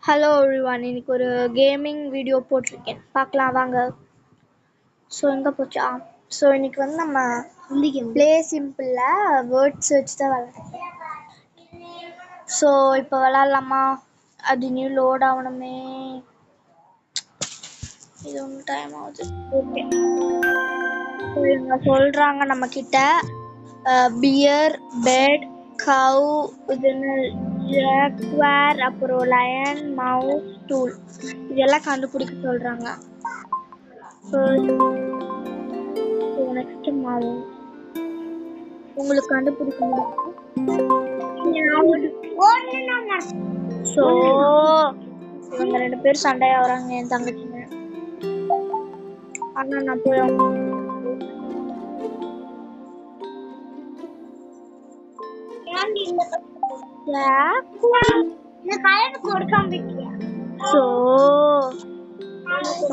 Hello everyone, இன்னைக்கு ஒரு gaming video போட்டிருக்கேன், பார்க்கலாம் வாங்க. ஸோ எங்கே போச்சா? ஸோ இன்னைக்கு வந்து நம்ம ப்ளே சிம்பிளில் வேர்ட்ஸ் வச்சு தான் விளாட்றோம். ஸோ இப்போ விளாட்லாமா? அது நியூ லோட் ஆகணுமே, இது ஒன்று டைம் ஆகுது. ஓகே, இவங்க சொல்கிறாங்க நம்மக்கிட்ட பியர், பெட், கவ், இதுன்னு ஜாக்வார், அப்புறம் லயன், மவுஸ், டூல், இதெல்லாம் கண்டுபிடிக்க சொல்கிறாங்க. நெக்ஸ்ட் மவுஸ் உங்களுக்கு கண்டுபிடிக்க முடியும். ஸோ இவங்க 2 பேரும் சண்டையா வராங்க, என் தங்கச்சிங்க. ஆனா நான் போய்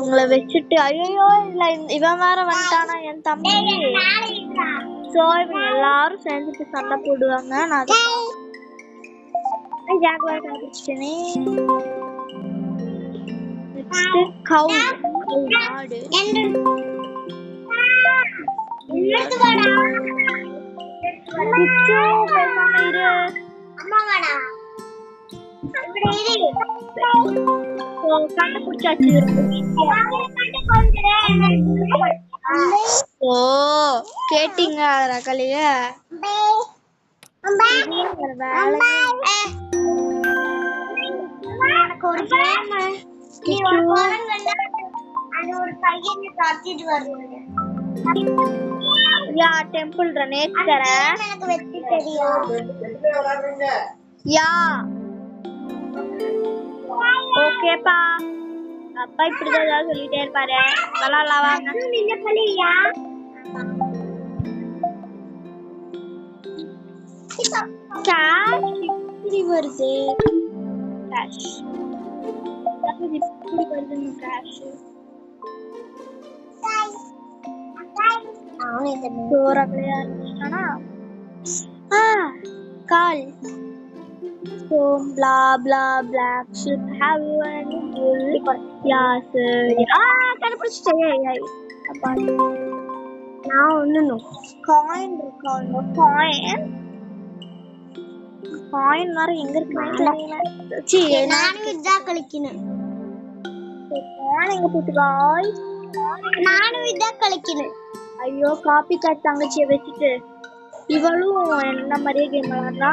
உங்களை வச்சுட்டு ஐயோ இல்ல, இவன் வேற வந்துட்டானா என் தம்பி. ஸோ இவங்க எல்லாரும் சேர்ந்துட்டு சண்டை போடுவாங்க. நான் ஜாக்வார் கண்டுபிடிச்சிட்டேனே. கவ், மாடு. கண்டுபிடிச்சாச்சு. ஓ கேட்டீங்க ரகலைய. டெம்பிள் ஓகேப்பா. அப்பா இப்படிதான் ஏதாவது சொல்லிட்டே இருப்பாரு. விளாடலாம் வாங்க. இப்படி வருது கேஷ், இப்படி வருது cash. Call. So blah blah black should have one bull. Yes. கண்டுபிடிச்சிட்டேன். அப்பா நான் ஒண்ணு காயின் இருக்காங்க. காயின் வர எங்க இருக்கு? சி நானும் இதான் கழிக்கணும். காயின் எங்க போட்டு गाइस? நானும் இதான் கழிக்கணும். ஐயோ காப்பி காட் தங்கச்சியை வச்சுட்டு இவளும் என்ன மாதிரியே கேம் விளையாடுறா.